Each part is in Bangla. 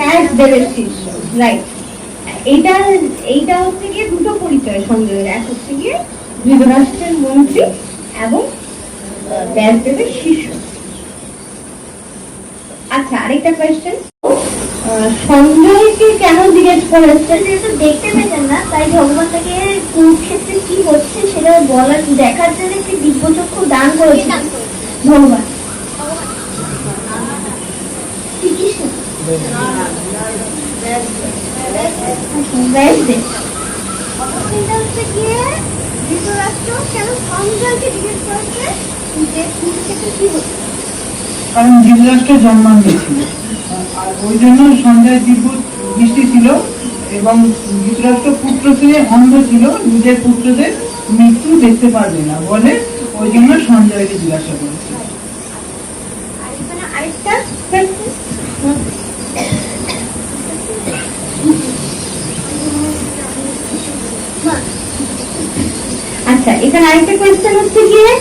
ক্যাশ দেবের শিষ্য, রাইট। এইটা এইটা হচ্ছে গিয়ে দুটো পরিচয় সঞ্জয়ের, এক হচ্ছে গিয়ে ধৃতরাষ্ট্রের মন্ত্রী এবং ব্যাসদেবের শিষ্য। আচ্ছা, আরেকটা কোয়েশ্চেন, সঞ্জয়কে কেন জিজ্ঞেস করেছে? যেহেতু দেখতে পেতেন না, তাই ভগবান তাকে কুরুক্ষেত্রে কি হচ্ছে সেটা বলার দেখার জন্য একটি দিব্যচক্ষু দান করেছিলেন ভগবান শ্রীকৃষ্ণ। ব্যাসদেব। এটা হচ্ছে গিয়ে ধৃতরাষ্ট্র কেন সঞ্জয়কে জিজ্ঞেস করেছে যে কুরুক্ষেত্রে কি হচ্ছে, কারণ ধৃতরাষ্ট্র জন্মান্ধ ছিল, আর ওই জন্য সঞ্জয় দিব্য দৃষ্টি ছিল, এবং ধৃতরাষ্ট্র পুত্র ছেলে অন্ধ ছিল, নিজের পুত্রদের মৃত্যু দেখতে পারবে না বলে ওই জন্য সঞ্জয়কে জিজ্ঞাসা করেছে। আরেকটা আচ্ছা, এখানে আরেকটা কোয়েশ্চেন হচ্ছে গিয়ে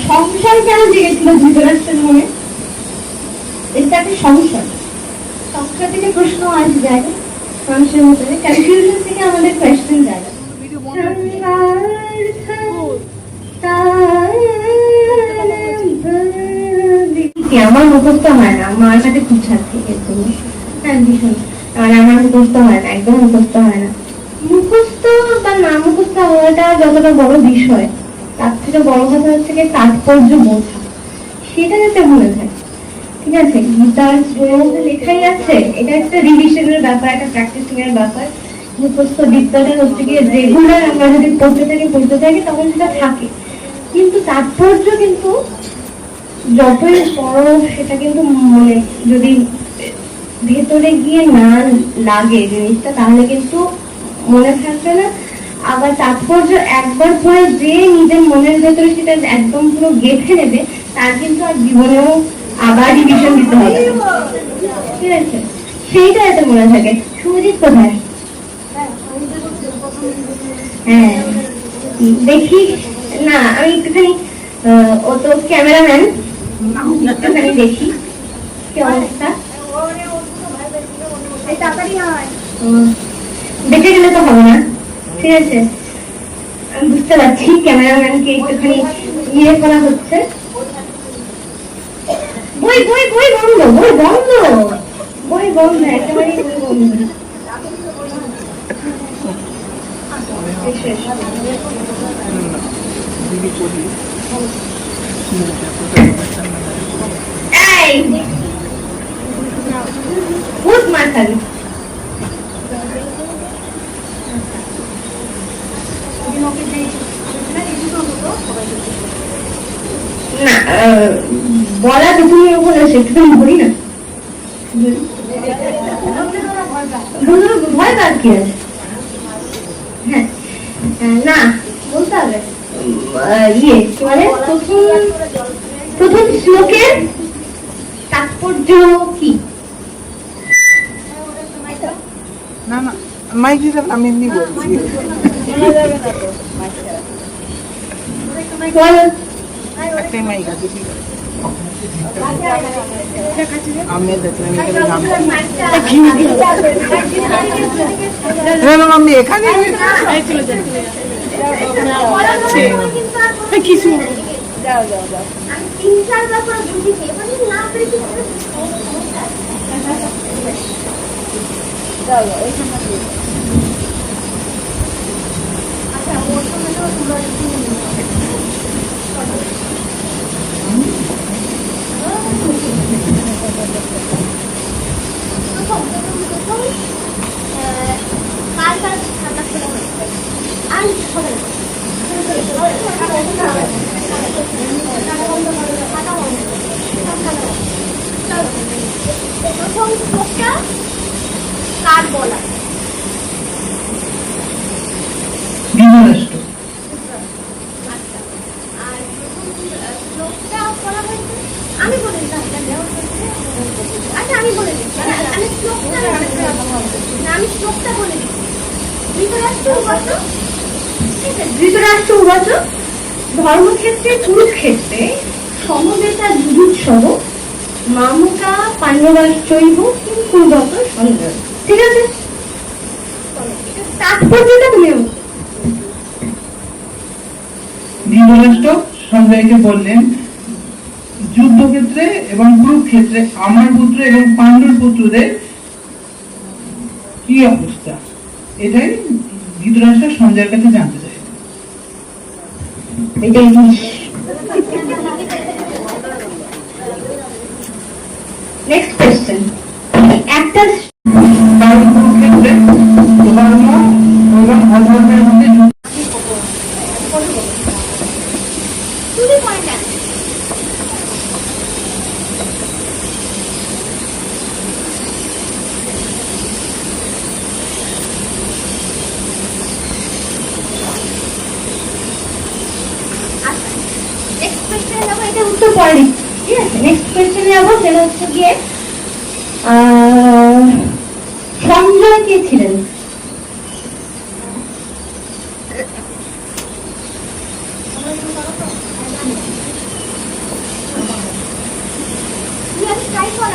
সংশয় কেন জেগেছিল ধৃতরাষ্ট্রের মনে? এটা একটা সংশয়, সংশয় থেকে প্রশ্ন আসে যায়, মানুষের মধ্যে কনফিউশন থেকে আমাদের কোয়েশ্চেন যায়। আমার মুখস্থ হয় না, মার সাথে খুব ছাড়ছে হ্যাঁ ভীষণ, মানে আমার মুখস্থ হয় না, একদম মুখস্থ হয় না। মুখস্থ বা না মুখস্থ হওয়াটা যতটা বড় বিষয়, তার থেকে বড় কথা হচ্ছে কি তাৎপর্য বোঝা, সেটা যাতে মনে থাকে। ঠিক আছে, গীতার মধ্যে লেখাই আছে, এটা একটা রিভিশনের ব্যাপার, একটা প্র্যাকটিসিং এর ব্যাপার। মুখস্থ বিদ্যাটা হচ্ছে গিয়ে রেগুলার আমরা যদি পড়তে থাকি তখন সেটা থাকে, কিন্তু তাৎপর্য কিন্তু যতই বড় সেটা কিন্তু মনে যদি ভেতরে গিয়ে না লাগে জিনিসটা, তাহলে কিন্তু মনে থাকবে না। আবার তাৎপর্য একবার পরে যে নিজের মনের ভেতরে সেটা একদম পুরো গেঁথে নেবে, তার কিন্তু আর জীবনেও আবার রিভিশন দিতে হবে, ঠিক আছে, সেইটা এতে মনে থাকে। সুজিত কোথায়? হ্যাঁ দেখি না, আমি একটুখানি, ও তো ক্যামেরাম্যান, একটুখানি দেখি কি অবস্থা। দেখে গেলে তো হবে না, ঠিক আছে, আমি বুঝতে পারছি ক্যামেরাম্যানকে একটুখানি ইয়ে করা হচ্ছে। বই বই বই বন্ধ, বই বন্ধ, বই বন্ধ, একেবারে বই বন্ধ। এই ভূত মাথাল না, বলা তো তুমি ওখানে সেখানে বলি না, ভয় পার কি আছে? হ্যাঁ না, বলতে হবে ইয়ে কি বলে, প্রথম শ্লোকের তাৎপর্য কি? না না, মাইক হিসাবে আমি এমনি বলছি। একটাই মাইক আছে, ঠিক আছে। আমি দেখলাম আমি এখানে কিছু কার বলা? ধৃতরাষ্ট্র। আমি বলে দিচ্ছি, আচ্ছা আমি বলে দিচ্ছি, আমি শ্লোকটা বলে দিচ্ছি। ধৃতরাষ্ট্র উবাচ ধর্মক্ষেত্রে কুরুক্ষেত্রে সমবেতা যুযুৎসব মামকা পাণ্ডবাশ্চৈব কিং কুর্বত সঞ্জয়কে বললেন, যুদ্ধক্ষেত্রে এবং কুরুক্ষেত্রে আমার পুত্র এবং পাণ্ডুর পুত্রদের কি অবস্থা, এটাই ধৃতরাষ্ট্র সঞ্জয়ের কাছে জানতে চাই। এটা ইংলিশ। নেক্সট কোয়েশ্চেন, একটা কারণ কুরুক্ষেত্রে ধর্ম এবং অধর্মের মধ্যে এটা উত্তর পরে দিচ্ছি, ঠিক আছে? নেক্সট কোয়েশ্চেনে যাবো, সেটা হচ্ছে গিয়ে সঞ্জয় কে ছিলেন?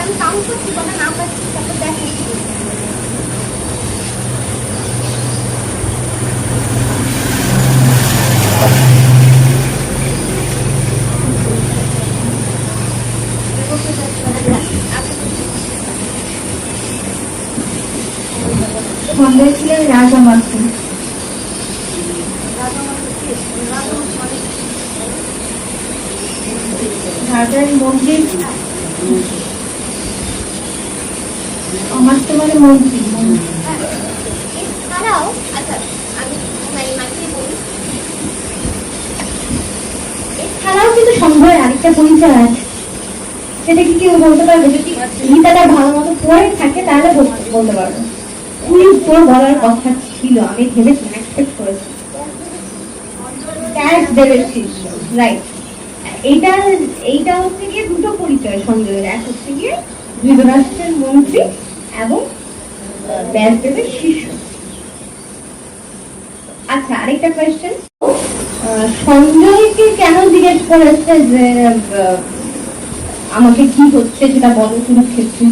আমি কাউন্ট করছি কথা না পাচ্ছি তারপর দেখো। সঞ্জয় ছিলেন রাজমাতা। রাজার মন্ত্রী, আমার তো মানে মন্ত্রী। এছাড়াও আচ্ছা আমি মাঝে বলি, এছাড়াও কিন্তু সঞ্জয়ের আরেকটা পরিচয় আছে, সেটা কি কেউ বলতে পারবে? যদি গীতাটা ভালো মতো পড়ে থাকে তাহলে বলতে পারবে। খুবই উপর বলার কথা ছিল, আমি ভেবেছিলাম, এক্সপেক্ট করেছি। ক্যাশ দেবের শিষ্য, রাইট। এইটা হচ্ছে গিয়ে দুটো পরিচয় সঞ্জয়ের, এক হচ্ছে গিয়ে ধৃতরাষ্ট্রের মন্ত্রী এবং ব্যাসদেবের শিষ্য। আচ্ছা, আরেকটা কোয়েশ্চেন, সঞ্জয়কে কেন জিজ্ঞেস করেছে যে আমাকে কি হচ্ছে সেটা বলো কুরুক্ষেত্রে?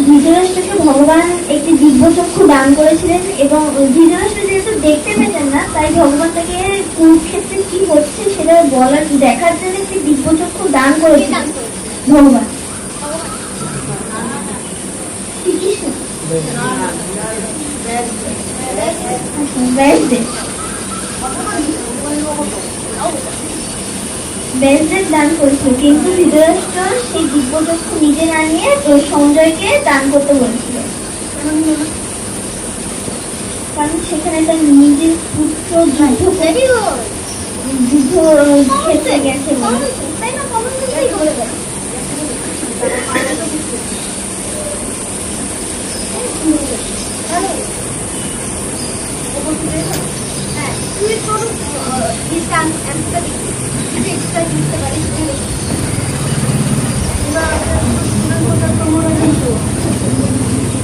ধৃতরাষ্ট্রকে ভগবান একটি দিব্যচক্ষু দান করেছিলেন এবং ধৃতরাষ্ট্র যেহেতু দেখতে পেতেন না, তাই ভগবান তাকে কুরুক্ষেত্রে কি হচ্ছে সেটা দেখার জন্য একটি দিব্যচক্ষু দান করেছিলেন ভগবান শ্রীকৃষ্ণ। ব্যাসদেব দান করেছিল, কিন্তু ধৃতরাষ্ট্র সেই দিব্যচক্ষু নিজে না নিয়ে সঞ্জয়কে দান করতে বলেছিল, কারণ সেখানে তার নিজের পুত্র যুদ্ধ ক্ষেত্রে গেছে বলে। তুই তোর এক্সট্রা দিতে পারিস।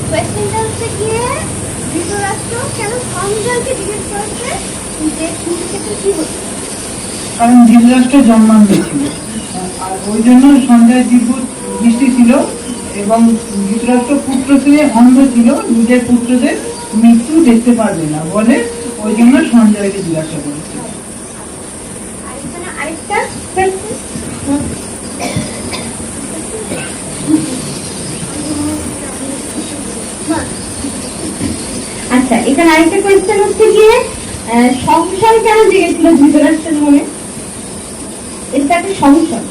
কোয়েশ্চেনটা হচ্ছে গিয়ে ধৃতরাষ্ট্র কেন সঞ্জয়কে জিজ্ঞেস করেছে যে কুরুক্ষেত্রে কি হচ্ছে? কারণ ধৃতরাষ্ট্র জন্মান্ধ ছিল, আর ওই জন্য সঞ্জয় দিব্য দৃষ্টি ছিল এবং ধৃতরাষ্ট্র পুত্র ছেলে অন্ধ ছিল, নিজের পুত্রদের মৃত্যু দেখতে পারবে না বলে ওই জন্য সঞ্জয়কে জিজ্ঞাসা করেছে। আরেকটা আচ্ছা, এখানে আরেকটা কোয়েশ্চেন হচ্ছে গিয়ে সংশয় কেন জেগেছিল ধৃতরাষ্ট্রের মনে? এটা একটা সংশয়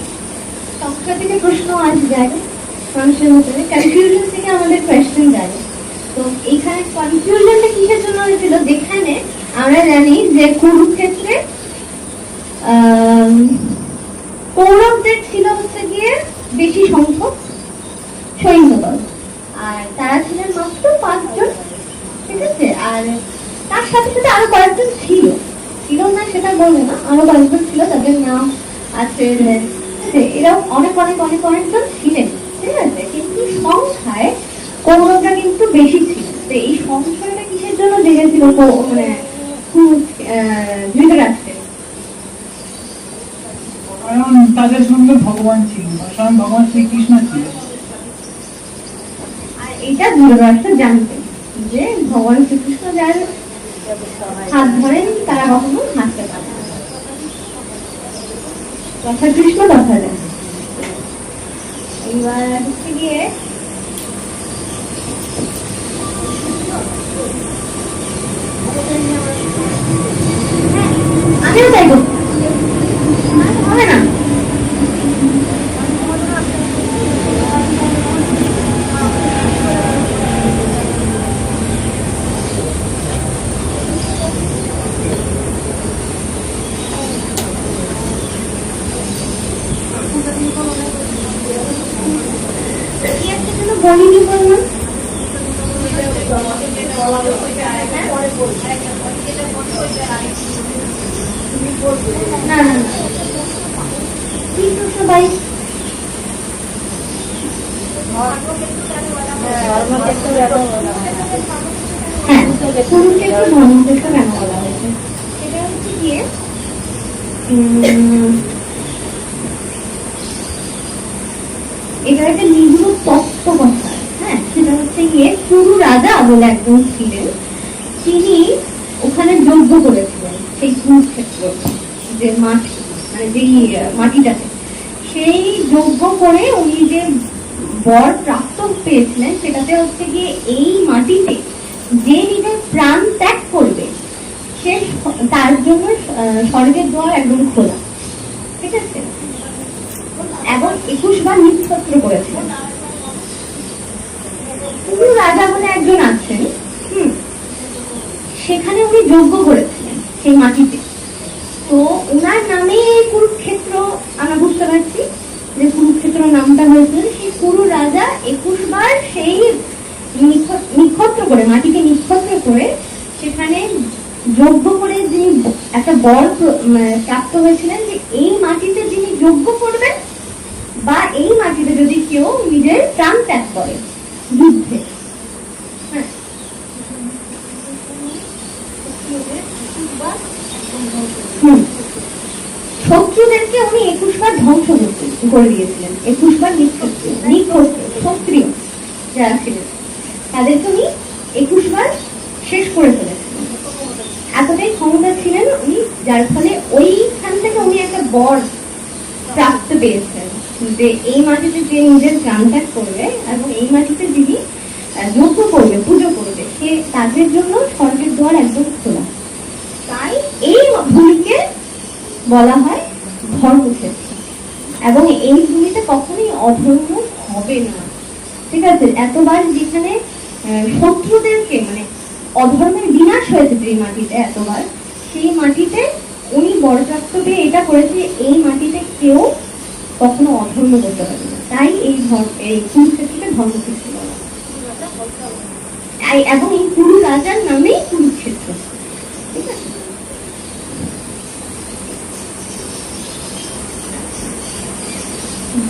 থেকে প্রশ্ন আসবে আগে, মানুষের মধ্যে কনফিউশন থেকে আমাদের কোয়েশ্চেন যাবে। তো এইখানে কনফিউশনটা কিসের জন্য হয়েছিল? যেখানে আমরা জানি যে কুরুক্ষেত্রে কৌরবদের ছিল হচ্ছে গিয়ে বেশি সংখ্যক সৈন্যদল, আর তারা ছিলেন মাত্র 5 জন, ঠিক আছে? আর তার সাথে সাথে আরো কয়েকজন ছিল না সেটা বলবো না, আরো কয়েকজন ছিল, তাদের নাম আছে, এরকম অনেকজন ছিলেন, ঠিক আছে? কিন্তু সংখ্যায় কৌরবরা কিন্তু বেশি ছিল। তো এই সংশয়টা কিসের জন্য জেগেছিল মানে ধৃতরাষ্ট্রের? কারণ তাদের সঙ্গে ভগবান ছিল, স্বয়ং ভগবান শ্রীকৃষ্ণ ছিলেন। আর এটা ধৃতরাষ্ট্র জানতেন, যে ভগবান শ্রীকৃষ্ণ যার হাত ধরেন তারা কখনো হাসতে পারে না। তথা কৃষ্ণ তথা যায়। এবার হচ্ছে গিয়ে আমিও চাইবো হবে না। বলিনি বললাম না না কি প্রশ্ন ভাই? হ্যাঁ, কুরুক্ষেত্র ধর্মক্ষেত্র কেন বলা হয়েছে সেটা হচ্ছে গিয়ে এটা একটা নিগুড় তত্ত্ব কথা। হ্যাঁ, সেটা হচ্ছে গিয়ে কুরু রাজা বলে একজন ছিলেন, তিনি ওখানে যজ্ঞ করেছিলেন সেই কুরুক্ষেত্র যে মাটি, মানে যেই মাটিটাতে, সেই যজ্ঞ করে উনি যে বর প্রাপ্ত পেয়েছিলেন সেটাতে হচ্ছে গিয়ে এই মাটিতে যে নিজের প্রাণ ত্যাগ করবে সে তার জন্য স্বর্গের দ্বার একদম খোলা। ঠিক আছে, এবং 21 বার নিক্ষত্র করেছিলেন। কুরু রাজা বলে একজন আছেন, সেখানে উনি যজ্ঞ করেছিলেন সেই মাটিতে। তো ওনার নামে কুরুক্ষেত্র আমরা বুঝতে পারছি যে কুরুক্ষেত্র নামটা হয়েছিল সেই কুরু রাজা 21 বার সেই নিক্ষত্র করে, মাটিকে নিক্ষত্র করে সেখানে যজ্ঞ করে যিনি একটা বর প্রাপ্ত হয়েছিলেন যে এই মাটিতে যিনি যজ্ঞ করবেন বা এই মাটিতে যদি কেউ নিজের প্রাণ ত্যাগ করে যুদ্ধে, শত্রুদেরকে উনি 21 বার ধ্বংস করে দিয়েছিলেন। 21 বার নিক্ষত্র ক্ষত্রিয় যারা ছিলেন তাদেরকে উনি 21 বার শেষ করে ফেলেছিলেন। এতটাই ক্ষমতা ছিলেন উনি, যার ফলে ওইখান থেকে উনি একটা বর প্রাপ্ত পেয়েছেন যে এই মাটিতে যে নিজের প্রাণ ত্যাগ করবে এবং এই মাটিতে যিনি যজ্ঞ করবে, পুজো করবে, সে তাদের জন্য স্বর্গের দ্বার একদম খোলা। তাই এই ভূমিকে বলা হয় ধর্মক্ষেত্র, এবং এই ভূমিতে কখনোই অধর্ম হবে না। ঠিক আছে, এতবার যেখানে শত্রুদেরকে মানে অধর্মের বিনাশ হয়েছে যে মাটিতে এতবার, সেই মাটিতে উনি বরপ্রাপ্ত পেয়ে এটা করেছে এই মাটিতে কেউ কখনো অধর্ম করতে পারবে না। তাই এই কুরুক্ষেত্রকে ধর্মক্ষেত্র বলা হয়, এবং এই কুরু রাজার নামেই কুরুক্ষেত্র। ঠিক আছে,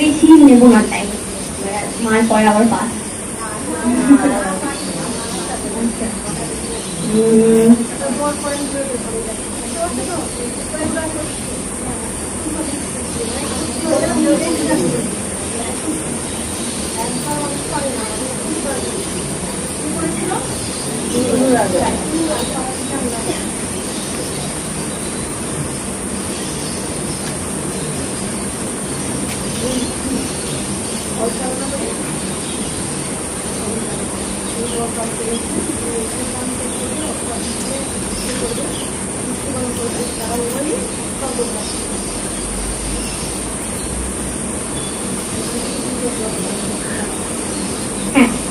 বেশি নেবো না টাইম, মার পরে আবার পাস।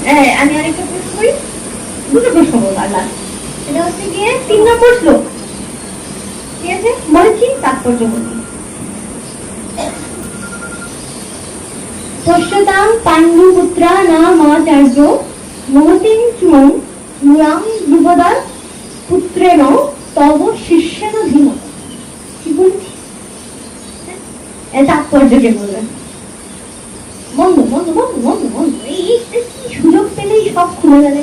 হ্যাঁ, আমি আরেকটা প্রশ্ন করি, দুটো প্রশ্ন বলবো আর লাস্ট। এটা হচ্ছে গিয়ে 3 নম্বর শ্লোক। ঠিক আছে, বলছি তাৎপর্য বলি। পশ্যতাম পাণ্ডুপুত্রা নাম আচার্য মহতিং চুমং মুরাং দ্রুপদার পুত্রেণ তব শিষ্যেন ধীমত। কি বলছি? তাৎপর্যকে বলবেন। বন্ধু বন্ধু বন্ধু বন্ধু বন্ধু এই সুযোগ পেলেই সব খুলে গেলে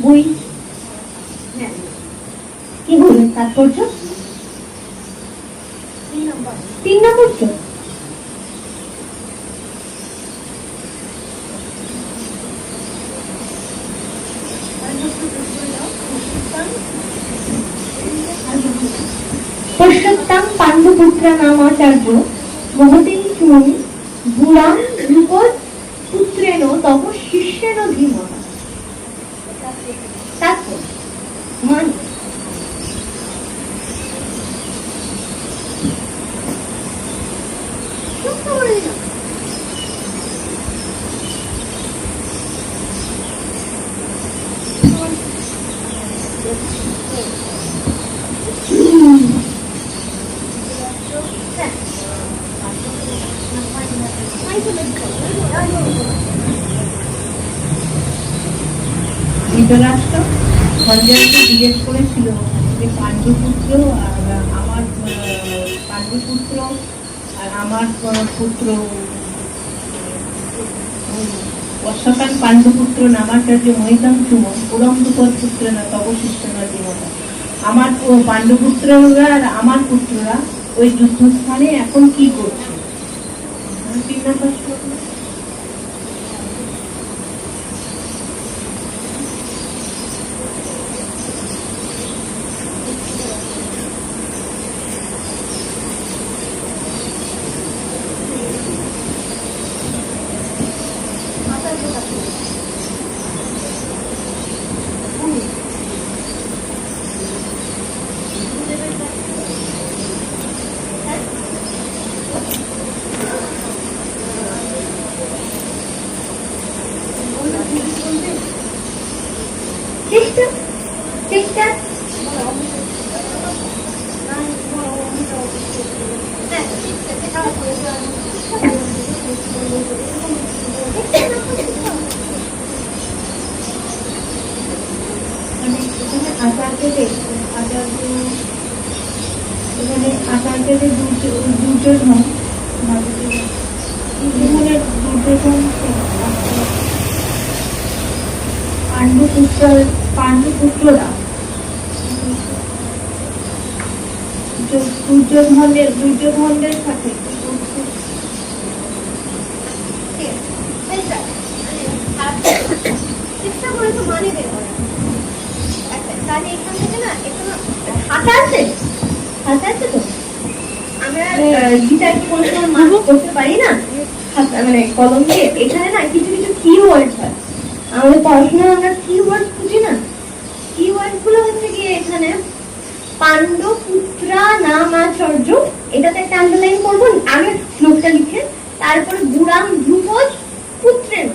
বই। হ্যাঁ, কি বলবেন তাৎপর্য? 3 নম্বর শ্লোক। পুত্র নামাচার্য মহতি চুনি গুলাম রূপদ পুত্রেণ তপ শিষ্যেন ধীমতা। তারপর মানে ধৃতরাষ্ট্র সঞ্জয়কে জিজ্ঞেস করেছিল যে পাণ্ডুপুত্র আর আমার পাণ্ডুপুত্র আর আমার পুত্র বর্ষকাল পাণ্ডুপুত্র নামাচার্য মহিতাং চুম পুরম দুপদ পুত্র না তপশিষ্ট না জীবন। আমার পাণ্ডুপুত্ররা আর আমার পুত্ররা ওই যুদ্ধস্থানে এখন কি করছে? চেষ্টা চেষ্টা আচার্যদের এখানে আচার্যদের দুর্যোধন পাণ্ডুপুত্ররা দুর্যোধনদের সাথে চেষ্টা করে তো মানে বের করা। তাহলে এখান থেকে না একটু হাতে আছে তো আমরা গীতার কি কোনো সময় মার্ক করতে পারি না মানে কলম দিয়ে? এখানে না কিছু কিছু কিওয়ার্ড হয়, আমাদের পড়াশোনায় আমরা কিওয়ার্ড খুঁজি না, কিওয়ার্ড গুলো হচ্ছে গিয়ে এখানে পাণ্ডুপুত্রা নামাচার্য, এটাতে একটা আন্ডারলাইন করবো আগে শ্লোকটা লিখে, তারপরে গুরাম ধ্রুপদ পুত্রেণ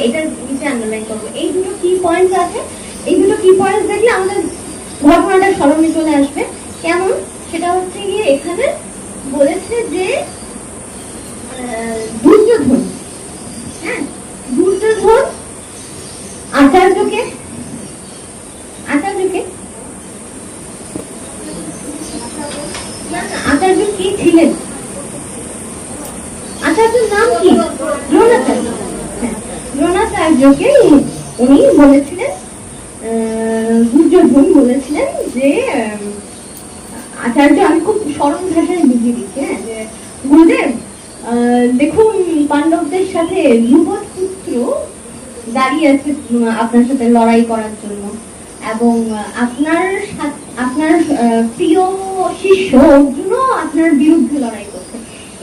এটার নিচে আন্ডারলাইন করবো। এই দুটো কি পয়েন্ট আছে, এই দুটো কি পয়েন্ট দেখলে আমাদের ঘটনাটা স্মরণে চলে আসবে। কেমন? সেটা হচ্ছে গিয়ে এখানে বলেছে যে দুর্যোধন, হ্যাঁ দুর্যোধন আচার্যকে আচার্য কি ছিলেন? আচার্যের নাম কি? দ্রোণাচার্য। দ্রোণাচার্যকে উনি বলেছিলেন, দুর্যোধন বলেছিলেন যে আচার্য, আমি খুব সরল ভাষায় বুঝিয়ে দিচ্ছি, হ্যাঁ, যে গুরুদেব দেখুন পাণ্ডবদের সাথে ধ্রুপদ পুত্র দাঁড়িয়ে আছে আপনার সাথে লড়াই করার জন্য, এবং আপনার প্রিয় শিষ্য অর্জুনও আপনার বিরুদ্ধে লড়াই করছে।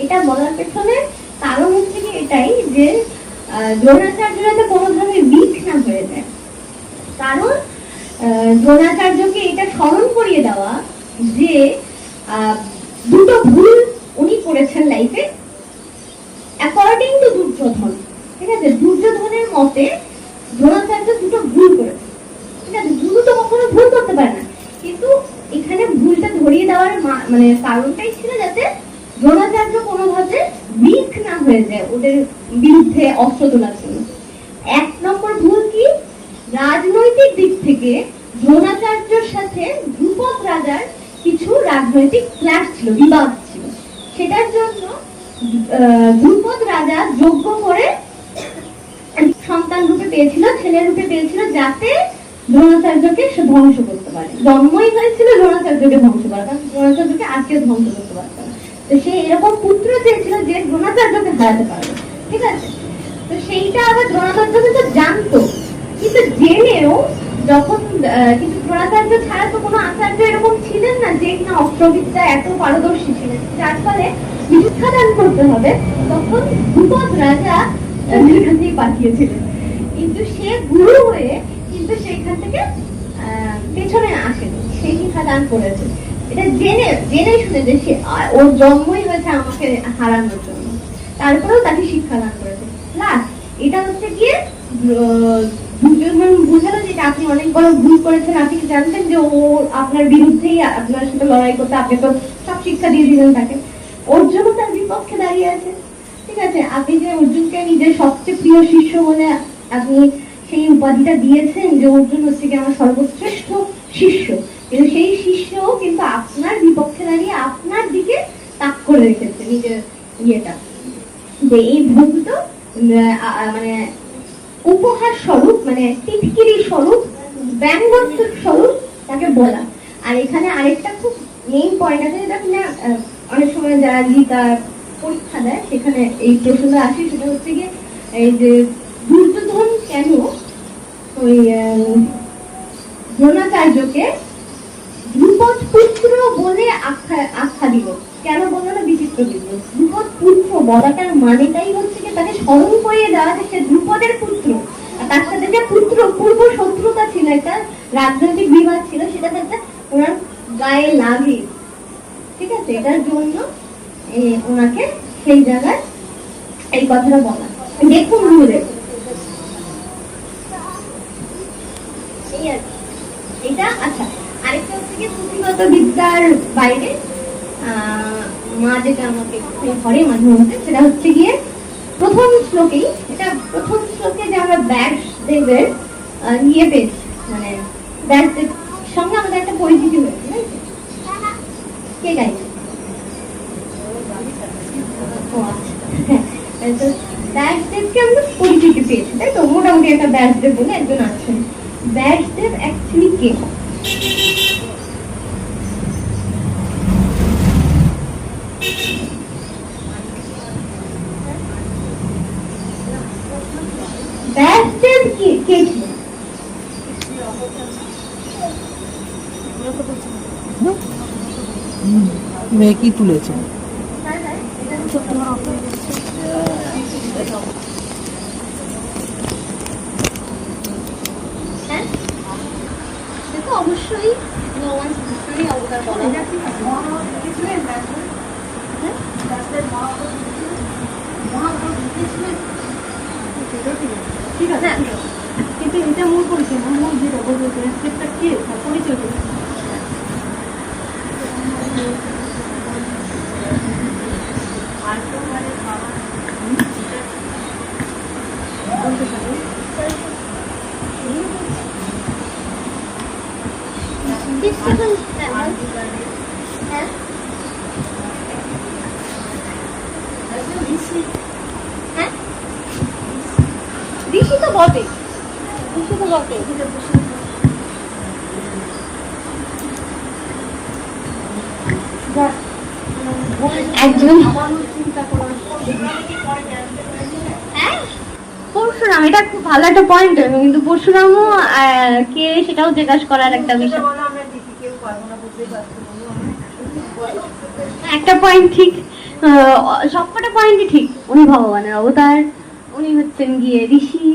এটা বলার পেছনে কারণ হচ্ছে কি এটাই যে দ্রোণাচার্য যাতে কোনোভাবে বিক না হয়ে যায়, কারণ দ্রোণাচার্যকে এটা স্মরণ করিয়ে দেওয়া যে দুটো ভুল উনি করেছেন লাইফে অ্যাকর্ডিং টু দুর্যোধন, ঠিক আছে? দুর্যোধনের মতে দ্রোণাচার্য দুটো ভুল করেছে, ঠিক আছে? দুটো তো কখনো ভুল করতে পারে না, কিন্তু এখানে ভুলটা ধরিয়ে দেওয়ার মানে কারণটাই ছিল যাতে দ্রোণাচার্য কোনোভাবে উইক না হয়ে যায় ওদের বিরুদ্ধে অস্ত্র তোলার জন্য। এক নম্বর ভুল কি? রাজনৈতিক দিক থেকে দ্রোণাচার্যের সাথে ধ্রুপদ রাজার কিছু রাজনৈতিক ক্লাশ ছিল, বিবাদ ছিল, সেটার জন্য ধ্রুপদ রাজা যজ্ঞ করে সন্তান রূপে পেয়েছিল, ছেলে রূপে পেয়েছিল, যাতে দ্রোণাচার্যকে সে ধ্বংস করতে পারে। জন্মই হয়েছিল দ্রোণাচার্যকে ধ্বংস করা, কারণ দ্রোণাচার্যকে আজকে ধ্বংস করতে পারত না। তো সে এরকম পুত্র চেয়েছিল যে দ্রোণাচার্যকে হারাতে পারবে, ঠিক আছে? তো সেইটা আবার দ্রোণাচার্য কিন্তু জানতো, কিন্তু জেনেও যখন কিন্তু দ্রোণাচার্য ছাড়া তো কোনো আচার্য এরকম ছিলেন না যে কিনা অস্ত্রবিদ্যা এত পারদর্শী ছিলেন, যার ফলে শিক্ষাদান করতে হবে তখন ধ্রুপদ রাজা তাদের কাছেই পাঠিয়েছিলেন। কিন্তু সে গুরু হয়ে কিন্তু সেখান থেকে পেছনে আসেনি, সে শিক্ষাদান করেছে। এটা জেনে জেনে শুনে যে সে ওর জন্মই হয়েছে আমাকে হারানোর জন্য, তারপরেও তাকে শিক্ষাদান করেছে। প্লাস এটা হচ্ছে গিয়ে দুর্যোধন বুঝালো যে আপনি অনেক বড় ভুল করেছেন, আপনি জানতেন যে ও আপনার বিরুদ্ধেই আপনার সাথে লড়াই করতে, আপনি তো সব শিক্ষা দিয়ে দিলেন তাকে, অর্জুনও তার বিপক্ষে দাঁড়িয়ে আছে। ঠিক আছে, আপনি যে অর্জুনকে নিজের সবচেয়ে প্রিয় শিষ্য বলে আপনি সেই উপাধিটা দিয়েছেন যে অর্জুন হচ্ছে কি আমার সর্বশ্রেষ্ঠ শিষ্য, কিন্তু সেই শিষ্যও কিন্তু আপনার বিপক্ষে দাঁড়িয়ে আপনার দিকে তাক করে রেখেছে নিজের ইয়েটা, যে এই ভুলটা মানে উপহার স্বরূপ, মানে টিটকিরি স্বরূপ, ব্যঙ্গোত্তর স্বরূপ তাকে বলা। আর এখানে আরেকটা খুব মেইন পয়েন্ট আছে, যেটা কিনা অনেক সময় যারা গীতার পরীক্ষা দেয় সেখানে এই প্রশ্নটা আসে, সেটা হচ্ছে গিয়ে এই যে দুর্যোধন কেন ওই দ্রোণাচার্যকে ধ্রুপদ পুত্র বলে আখ্যা দিল, কেন বললো না বিচিত্র দিল। ধ্রুপদ পুত্র বলাটার মানেটাই হচ্ছে যে তাকে স্মরণ করিয়ে দেওয়া যে সে ধ্রুপদের পুত্র, আর তার সাথে যে পুত্র পূর্ব শত্রুতা ছিল, একটা রাজনৈতিক বিবাদ ছিল, সেটা যাতে ওনার গায়ে লাগে। ঠিক আছে, এটার জন্য ওনাকে সেই জায়গায় এই কথাটা বলা। দেখুন ঘুরে এটা। আচ্ছা, আরেকটা হচ্ছে কি পুঁথিগত বিদ্যার বাইরে মা যেটা আমাকে ঘরে মাঝে মধ্যে, সেটা হচ্ছে গিয়ে প্রথম শ্লোকেই, এটা প্রথম শ্লোকে যে আমরা ব্যাসদেবের ইয়ে পেয়েছি, মানে ব্যাসদেব সঙ্গে আমাদের একটা পরিচিতি হয়েছে, কে গাইছে? ব্যাসদেবকে আমরা পরিচিতি পেয়েছি, তাই তো? মোটামুটি একটা ব্যাসদেব বলে একজন আছেন। ব্যাসদেব অ্যাকচুয়ালি কে? ব্যাসদেব কে ছিলেন? মেয়ে কি তুলেছে? অবশ্যই ভগবান শ্রীকৃষ্ণেরই অবতার বলা যায়। ঠিক আছে, কিন্তু এটা মূল পরিচয় না, মূল যেটা বলতে সেটা কি পরিচয় করছে। ঋষি তো বটে, ঋষি তো বটে। একজন পরশুরাম, এটা খুব ভালো একটা পয়েন্ট, কিন্তু পরশুরামও কে সেটাও জিজ্ঞাসা করার একটা বিষয়। একটা পয়েন্ট ঠিক, সবকটা পয়েন্টই ঠিক। উনি ভগবানের অবতার, উনি হচ্ছেন গিয়ে ঋষি,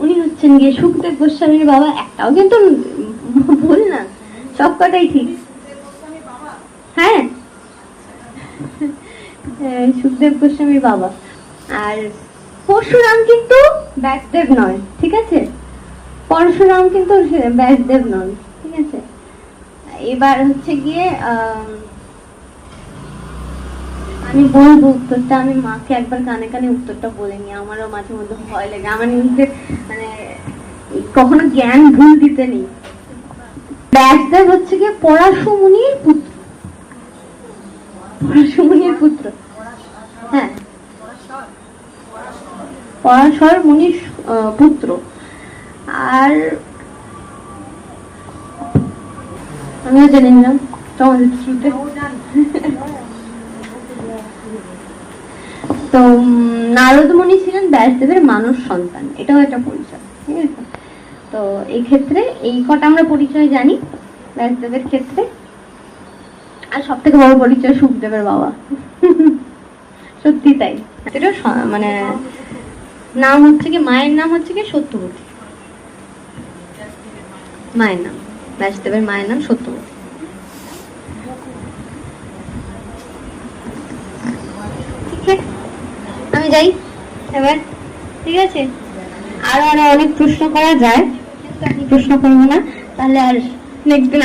উনি হচ্ছেন গিয়ে সুখদেব গোস্বামীর বাবা, একটাও কিন্তু ভুল না, সবকটাই ঠিক। হ্যাঁ, সুখদেব গোস্বামীর বাবা। আর পরশুরাম কিন্তু ব্যাসদেব নয়, ঠিক আছে? পরশুরাম কিন্তু ব্যাসদেব নয়, ঠিক আছে? এবার হচ্ছে গিয়ে আমি বলবো উত্তরটা, আমি মাকে একবার কানে কানে উত্তরটা বলিনি, আমারও মাঝে মধ্যে ভয় লাগে, আমার নিজের মানে কখনো জ্ঞান ভুল দিতে নেই। ব্যাসদেব হচ্ছে গিয়ে পরাশমুনির পুত্র, পরাশমুনির পুত্র। হ্যাঁ, পরাশর মুনির পুত্র। আর আমিও জেনে নিলাম তোমাদের শ্রুতে। তো নারদ মুনি ছিলেন ব্যাসদেবের মানস সন্তান, এটাও একটা পরিচয়, ঠিক আছে? তো এই ক্ষেত্রে এই কটা আমরা পরিচয় জানি ব্যাসদেবের ক্ষেত্রে। আর সব থেকে বড় পরিচয় সুখদেবের বাবা। সত্যি তাই। এটা মানে নাম হচ্ছে কি, মায়ের নাম হচ্ছে কি সত্যবতী, মায়ের নাম ব্যাসদেবের মায়ের নাম সত্যবতী। ঠিক আছে, আমি যাই এবার। ঠিক আছে, আরো অনেক প্রশ্ন করা যায়, কিন্তু আমি প্রশ্ন করবো না, তাহলে আর নেক্সট দিন